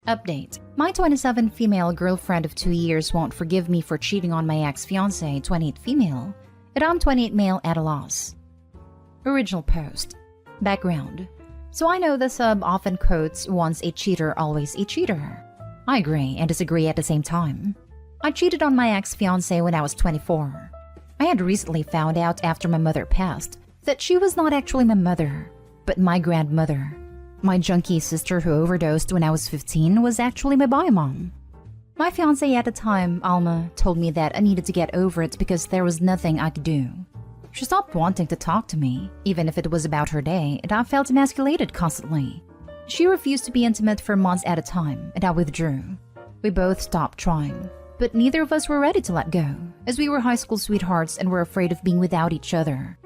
Update. My 27 female girlfriend of 2 years won't forgive me for cheating on my ex-fiancé, 28 female, and I'm 28 male at a loss. Original post. Background. So I know the sub often quotes, once a cheater, always a cheater. I agree and disagree at the same time. I cheated on my ex-fiancé when I was 24. I had recently found out after my mother passed that she was not actually my mother, but my grandmother. My junkie sister who overdosed when I was 15 was actually my biomom. My fiancé at the time, Alma, told me that I needed to get over it because there was nothing I could do. She stopped wanting to talk to me, even if it was about her day, and I felt emasculated constantly. She refused to be intimate for months at a time, and I withdrew. We both stopped trying, but neither of us were ready to let go, as we were high school sweethearts and were afraid of being without each other.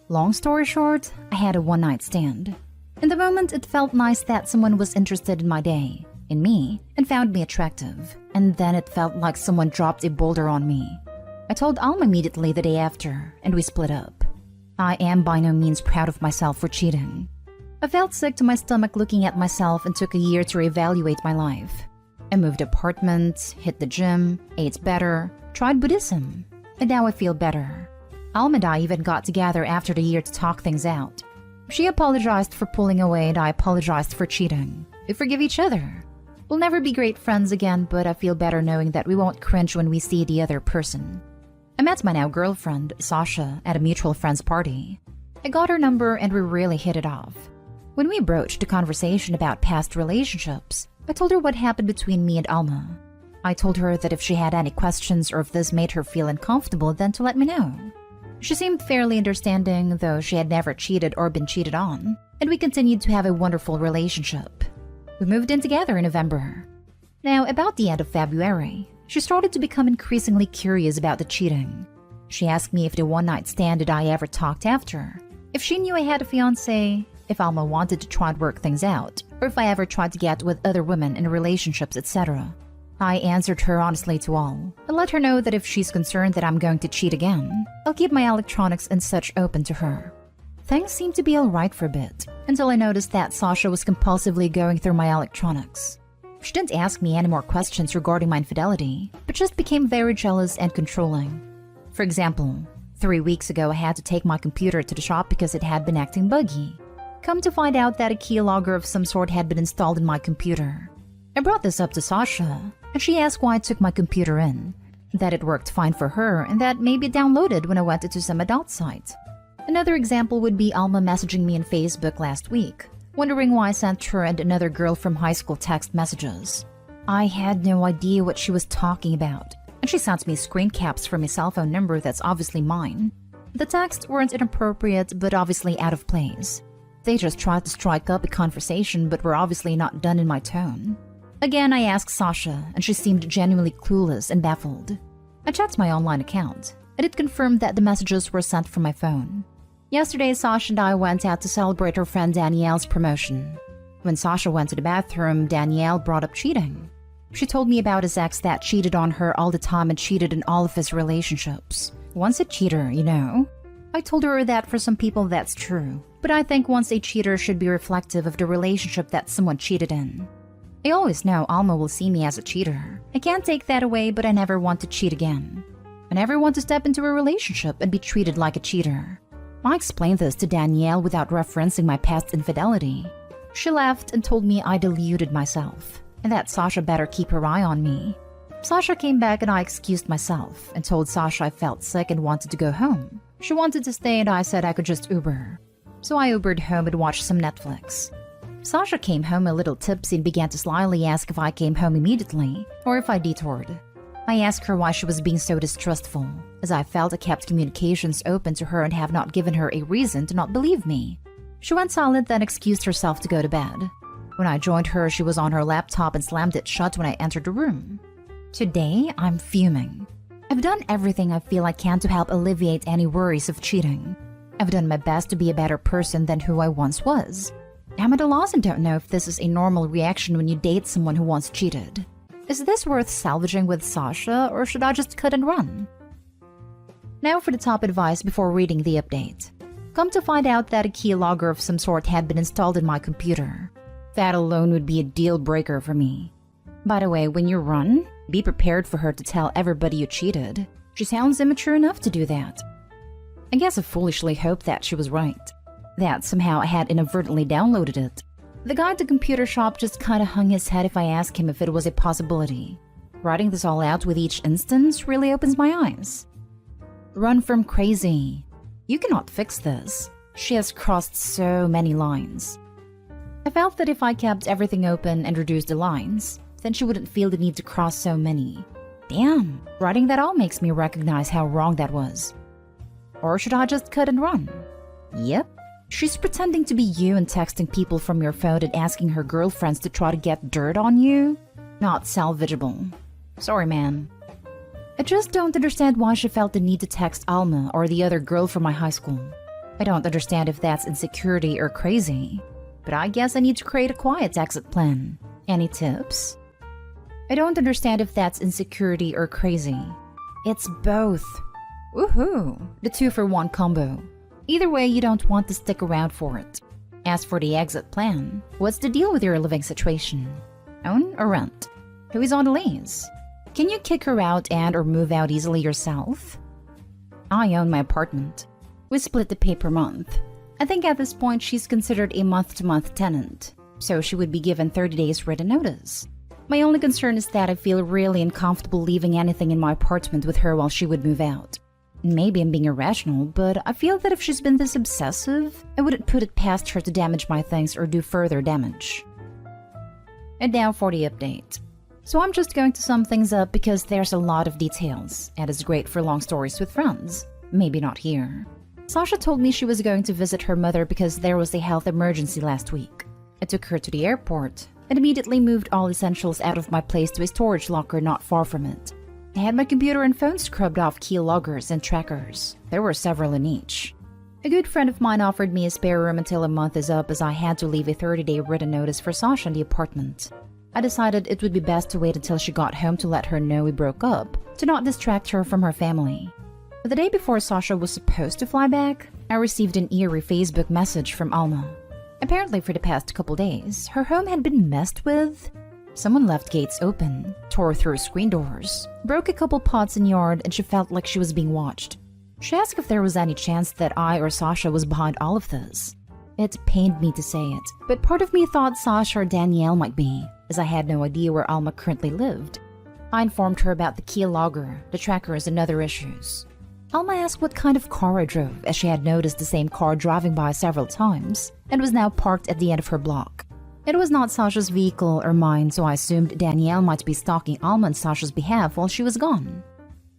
Long story short, I had a one-night stand. In the moment, it felt nice that someone was interested in my day, in me, and found me attractive. And then it felt like someone dropped a boulder on me. I told Alma immediately the day after, and we split up. I am by no means proud of myself for cheating. I felt sick to my stomach looking at myself and took a year to reevaluate my life. I moved apartments, hit the gym, ate better, tried Buddhism, and now I feel better. Alma and I even got together after the year to talk things out. She apologized for pulling away and I apologized for cheating. We forgive each other. We'll never be great friends again, but I feel better knowing that we won't cringe when we see the other person. I met my now girlfriend, Sasha, at a mutual friend's party. I got her number and we really hit it off. When we broached the conversation about past relationships, I told her what happened between me and Alma. I told her that if she had any questions or if this made her feel uncomfortable, then to let me know. She seemed fairly understanding, though she had never cheated or been cheated on, and we continued to have a wonderful relationship. We moved in together in November. Now, about the end of February, she started to become increasingly curious about the cheating. She asked me if the one-night stand that I ever talked after, if she knew I had a fiancé, if Alma wanted to try and work things out, or if I ever tried to get with other women in relationships, etc. I answered her honestly to all, and let her know that if she's concerned that I'm going to cheat again, I'll keep my electronics and such open to her. Things seemed to be alright for a bit, until I noticed that Sasha was compulsively going through my electronics. She didn't ask me any more questions regarding my infidelity, but just became very jealous and controlling. For example, 3 weeks ago I had to take my computer to the shop because it had been acting buggy. Come to find out that a keylogger of some sort had been installed in my computer. I brought this up to Sasha, and she asked why I took my computer in, that it worked fine for her, and that maybe it downloaded when I went into some adult site. Another example would be Alma messaging me on Facebook last week, wondering why I sent her and another girl from high school text messages. I had no idea what she was talking about, and she sent me screen caps from a cell phone number that's obviously mine. The texts weren't inappropriate, but obviously out of place. They just tried to strike up a conversation, but were obviously not done in my tone. Again, I asked Sasha, and she seemed genuinely clueless and baffled. I checked my online account, and it confirmed that the messages were sent from my phone. Yesterday, Sasha and I went out to celebrate her friend Danielle's promotion. When Sasha went to the bathroom, Danielle brought up cheating. She told me about his ex that cheated on her all the time and cheated in all of his relationships. Once a cheater, you know. I told her that for some people that's true, but I think once a cheater should be reflective of the relationship that someone cheated in. I always know Alma will see me as a cheater. I can't take that away, but I never want to cheat again. I never want to step into a relationship and be treated like a cheater. I explained this to Danielle without referencing my past infidelity. She laughed and told me I deluded myself, and that Sasha better keep her eye on me. Sasha came back and I excused myself and told Sasha I felt sick and wanted to go home. She wanted to stay and I said I could just Uber. So I Ubered home and watched some Netflix. Sasha came home a little tipsy and began to slyly ask if I came home immediately or if I detoured. I asked her why she was being so distrustful, as I felt I kept communications open to her and have not given her a reason to not believe me. She went silent, then excused herself to go to bed. When I joined her, she was on her laptop and slammed it shut when I entered the room. Today, I'm fuming. I've done everything I feel I can to help alleviate any worries of cheating. I've done my best to be a better person than who I once was. I'm at a loss and don't know if this is a normal reaction when you date someone who once cheated. Is this worth salvaging with Sasha, or should I just cut and run? Now for the top advice before reading the update. Come to find out that a keylogger of some sort had been installed in my computer. That alone would be a deal breaker for me. By the way, when you run, be prepared for her to tell everybody you cheated. She sounds immature enough to do that. I guess I foolishly hoped that she was right. That somehow I had inadvertently downloaded it. The guy at the computer shop just kinda hung his head if I asked him if it was a possibility. Writing this all out with each instance really opens my eyes. Run from crazy. You cannot fix this. She has crossed so many lines. I felt that if I kept everything open and reduced the lines, then she wouldn't feel the need to cross so many. Damn, writing that all makes me recognize how wrong that was. Or should I just cut and run? Yep. She's pretending to be you and texting people from your phone and asking her girlfriends to try to get dirt on you? Not salvageable. Sorry, man. I just don't understand why she felt the need to text Alma or the other girl from my high school. I don't understand if that's insecurity or crazy. But I guess I need to create a quiet exit plan. Any tips? I don't understand if that's insecurity or crazy. It's both. Woohoo! The 2-for-1 combo. Either way, you don't want to stick around for it. As for the exit plan, what's the deal with your living situation? Own or rent? Who is on the lease? Can you kick her out and or move out easily yourself? I own my apartment. We split the pay per month. I think at this point she's considered a month-to-month tenant, so she would be given 30 days written notice. My only concern is that I feel really uncomfortable leaving anything in my apartment with her while she would move out. Maybe I'm being irrational, but I feel that if she's been this obsessive, I wouldn't put it past her to damage my things or do further damage. And now for the update. So I'm just going to sum things up because there's a lot of details, and it's great for long stories with friends. Maybe not here. Sasha told me she was going to visit her mother because there was a health emergency last week. I took her to the airport and immediately moved all essentials out of my place to a storage locker not far from it. I had my computer and phone scrubbed off keyloggers and trackers. There were several in each. A good friend of mine offered me a spare room until a month is up as I had to leave a 30-day written notice for Sasha in the apartment. I decided it would be best to wait until she got home to let her know we broke up, to not distract her from her family. The day before Sasha was supposed to fly back, I received an eerie Facebook message from Alma. Apparently for the past couple days, her home had been messed with. Someone left gates open, tore through screen doors, broke a couple pots in yard, and she felt like she was being watched. She asked if there was any chance that I or Sasha was behind all of this. It pained me to say it, but part of me thought Sasha or Danielle might be, as I had no idea where Alma currently lived. I informed her about the keylogger, the trackers, and other issues. Alma asked what kind of car I drove, as she had noticed the same car driving by several times, and was now parked at the end of her block. It was not Sasha's vehicle or mine, so I assumed Danielle might be stalking Alma on Sasha's behalf while she was gone.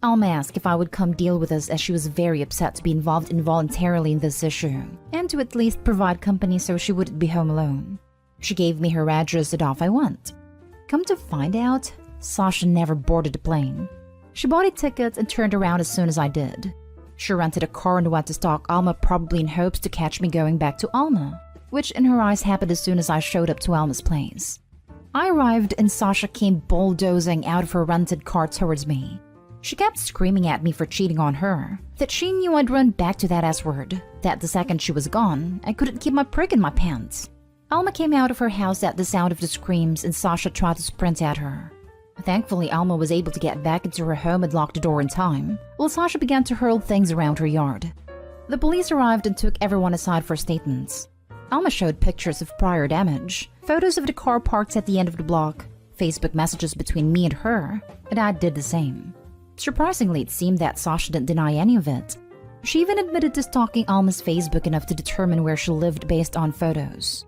Alma asked if I would come deal with us as she was very upset to be involved involuntarily in this issue, and to at least provide company so she wouldn't be home alone. She gave me her address and off I went. Come to find out, Sasha never boarded the plane. She bought a ticket and turned around as soon as I did. She rented a car and went to stalk Alma, probably in hopes to catch me going back to Alma, which in her eyes happened as soon as I showed up to Alma's place. I arrived and Sasha came bulldozing out of her rented car towards me. She kept screaming at me for cheating on her, that she knew I'd run back to that S-word, that the second she was gone, I couldn't keep my prick in my pants. Alma came out of her house at the sound of the screams and Sasha tried to sprint at her. Thankfully, Alma was able to get back into her home and lock the door in time, while Sasha began to hurl things around her yard. The police arrived and took everyone aside for statements. Alma showed pictures of prior damage, photos of the car parked at the end of the block, Facebook messages between me and her, and I did the same. Surprisingly, it seemed that Sasha didn't deny any of it. She even admitted to stalking Alma's Facebook enough to determine where she lived based on photos.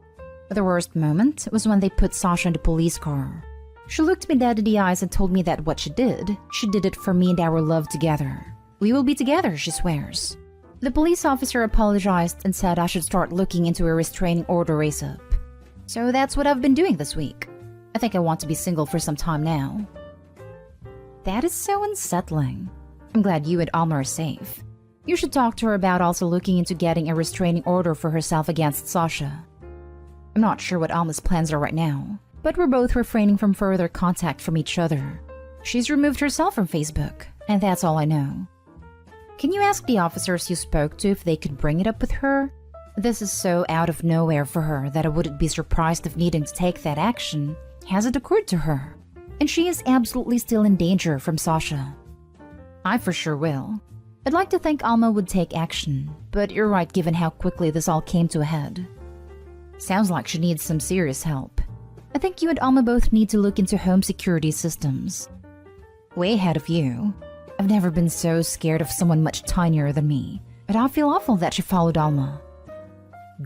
The worst moment was when they put Sasha in the police car. She looked me dead in the eyes and told me that what she did it for me and our love together. We will be together, she swears. The police officer apologized and said I should start looking into a restraining order ASAP. So that's what I've been doing this week. I think I want to be single for some time now. That is so unsettling. I'm glad you and Alma are safe. You should talk to her about also looking into getting a restraining order for herself against Sasha. I'm not sure what Alma's plans are right now, but we're both refraining from further contact from each other. She's removed herself from Facebook, and that's all I know. Can you ask the officers you spoke to if they could bring it up with her? This is so out of nowhere for her that I wouldn't be surprised if needing to take that action hasn't occurred to her. and she is absolutely still in danger from Sasha. I for sure will. I'd like to think Alma would take action, but you're right given how quickly this all came to a head. Sounds like she needs some serious help. I think you and Alma both need to look into home security systems. Way ahead of you. I've never been so scared of someone much tinier than me, but I feel awful that she followed Alma.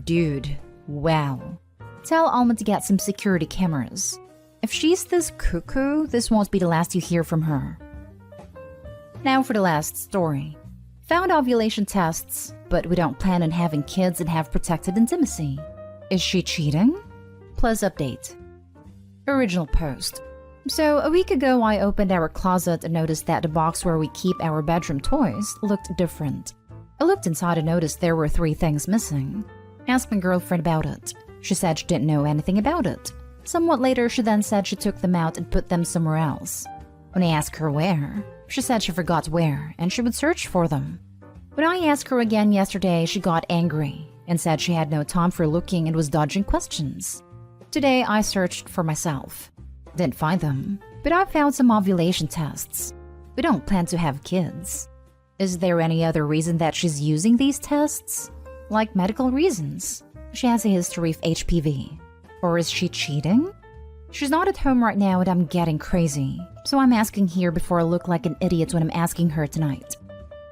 Dude, wow. Tell Alma to get some security cameras. If she's this cuckoo, this won't be the last you hear from her. Now for the last story. Found ovulation tests, but we don't plan on having kids and have protected intimacy. Is she cheating? Plus update. Original post. So a week ago I opened our closet and noticed that the box where we keep our bedroom toys looked different. I looked inside and noticed there were 3 things missing. Asked my girlfriend about it. She said she didn't know anything about it. Somewhat later she then said she took them out and put them somewhere else. When I asked her where, she said she forgot where and she would search for them. When I asked her again yesterday, she got angry and said she had no time for looking and was dodging questions. Today I searched for myself. Didn't find them, but I found some ovulation tests. We don't plan to have kids. Is there any other reason that she's using these tests? Like medical reasons? She has a history of HPV. Or is she cheating? She's not at home right now and I'm getting crazy, so I'm asking here before I look like an idiot when I'm asking her tonight.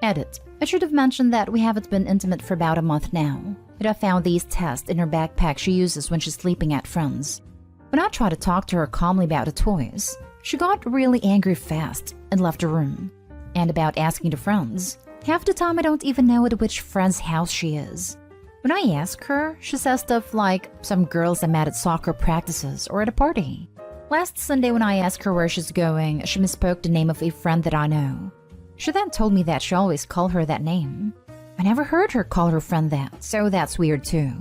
Edit. I should have mentioned that we haven't been intimate for about a month now, but I found these tests in her backpack she uses when she's sleeping at friends. When I tried to talk to her calmly about the toys, she got really angry fast and left the room. And about asking the friends, half the time I don't even know at which friend's house she is. When I ask her, she says stuff like, some girls I met at soccer practices or at a party. Last Sunday when I asked her where she's going, she misspoke the name of a friend that I know. She then told me that she always called her that name. I never heard her call her friend that, so that's weird too.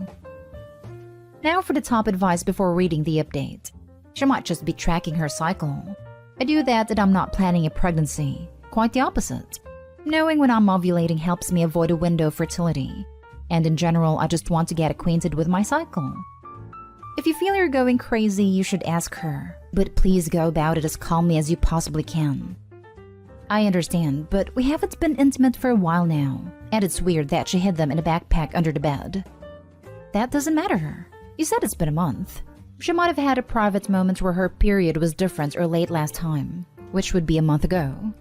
Now for the top advice before reading the update. She might just be tracking her cycle. I do that and I'm not planning a pregnancy. Quite the opposite. Knowing when I'm ovulating helps me avoid a window of fertility. And in general, I just want to get acquainted with my cycle. If you feel you're going crazy, you should ask her, but please go about it as calmly as you possibly can. I understand, but we haven't been intimate for a while now, and it's weird that she hid them in a backpack under the bed. That doesn't matter. You said it's been a month. She might have had a private moment where her period was different or late last time, which would be a month ago.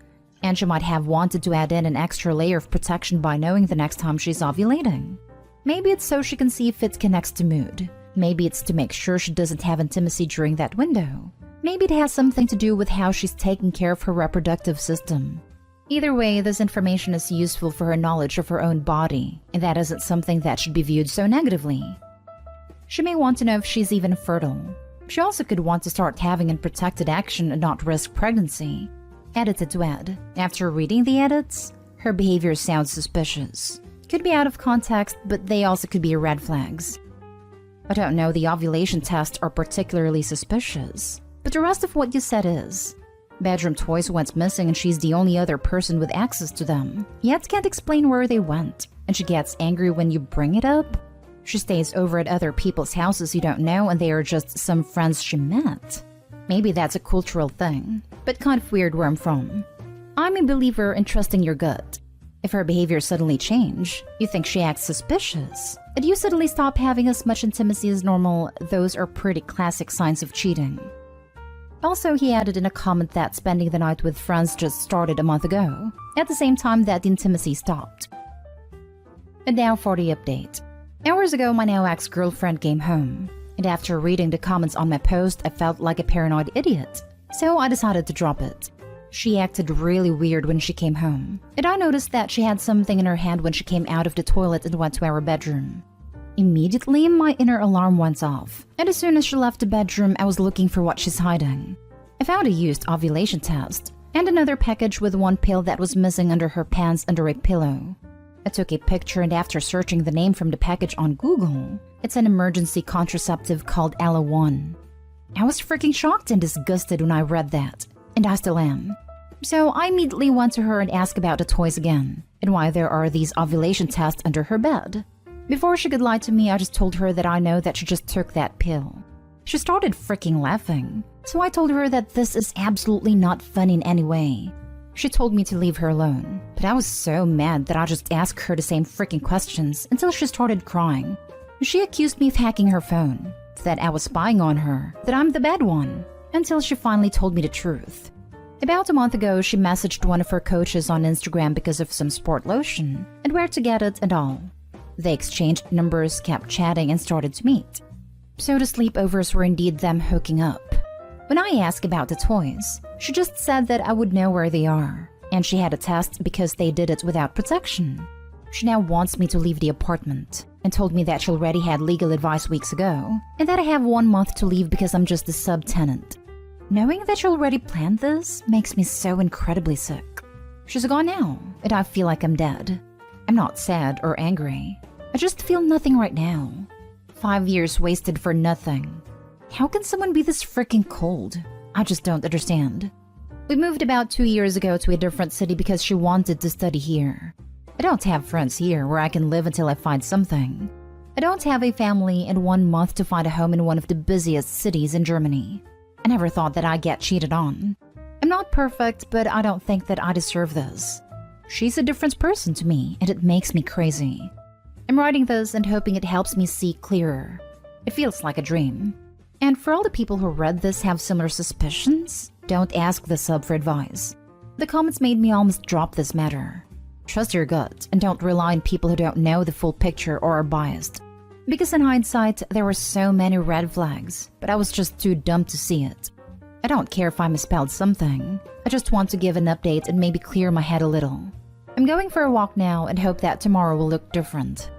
And she might have wanted to add in an extra layer of protection by knowing the next time she's ovulating. Maybe it's so she can see if it connects to mood. Maybe it's to make sure she doesn't have intimacy during that window. Maybe it has something to do with how she's taking care of her reproductive system. Either way, this information is useful for her knowledge of her own body, and that isn't something that should be viewed so negatively. She may want to know if she's even fertile. She also could want to start having unprotected action and not risk pregnancy. Edited to add. After reading the edits, her behavior sounds suspicious. Could be out of context, but they also could be red flags. I don't know the ovulation tests are particularly suspicious, but the rest of what you said is. Bedroom toys went missing and she's the only other person with access to them, yet can't explain where they went, and she gets angry when you bring it up. She stays over at other people's houses you don't know and they are just some friends she met. Maybe that's a cultural thing, but kind of weird where I'm from. I'm a believer in trusting your gut. If her behavior suddenly change, you think she acts suspicious, and you suddenly stop having as much intimacy as normal, those are pretty classic signs of cheating. Also, he added in a comment that spending the night with friends just started a month ago, at the same time that the intimacy stopped. And now for the update. Hours ago, my now ex-girlfriend came home, and after reading the comments on my post, I felt like a paranoid idiot, so I decided to drop it. She acted really weird when she came home, and I noticed that she had something in her hand when she came out of the toilet and went to our bedroom. Immediately, my inner alarm went off, and as soon as she left the bedroom, I was looking for what she's hiding. I found a used ovulation test, and another package with one pill that was missing under her pants under a pillow. I took a picture, and after searching the name from the package on Google, it's an emergency contraceptive called Ella-1. I was freaking shocked and disgusted when I read that, and I still am. So I immediately went to her and asked about the toys again, and why there are these ovulation tests under her bed. Before she could lie to me, I just told her that I know that she just took that pill. She started freaking laughing. So I told her that this is absolutely not fun in any way. She told me to leave her alone, but I was so mad that I just asked her the same freaking questions until she started crying. She accused me of hacking her phone, that I was spying on her, that I'm the bad one, until she finally told me the truth. About a month ago, she messaged one of her coaches on Instagram because of some sport lotion, and where to get it and all. They exchanged numbers, kept chatting, and started to meet. So the sleepovers were indeed them hooking up. When I asked about the toys, she just said that I would know where they are, and she had a test because they did it without protection. She now wants me to leave the apartment, and told me that she already had legal advice weeks ago, and that I have 1 month to leave because I'm just a subtenant. Knowing that she already planned this makes me so incredibly sick. She's gone now, and I feel like I'm dead. I'm not sad or angry. I just feel nothing right now. 5 years wasted for nothing. How can someone be this freaking cold? I just don't understand. We moved about 2 years ago to a different city because she wanted to study here. I don't have friends here where I can live until I find something. I don't have a family and 1 month to find a home in one of the busiest cities in Germany. I never thought that I'd get cheated on. I'm not perfect, but I don't think that I deserve this. She's a different person to me, and it makes me crazy. I'm writing this and hoping it helps me see clearer. It feels like a dream. And for all the people who read this have similar suspicions, don't ask the sub for advice. The comments made me almost drop this matter. Trust your gut and don't rely on people who don't know the full picture or are biased. Because in hindsight, there were so many red flags, but I was just too dumb to see it. I don't care if I misspelled something. I just want to give an update and maybe clear my head a little. I'm going for a walk now and hope that tomorrow will look different.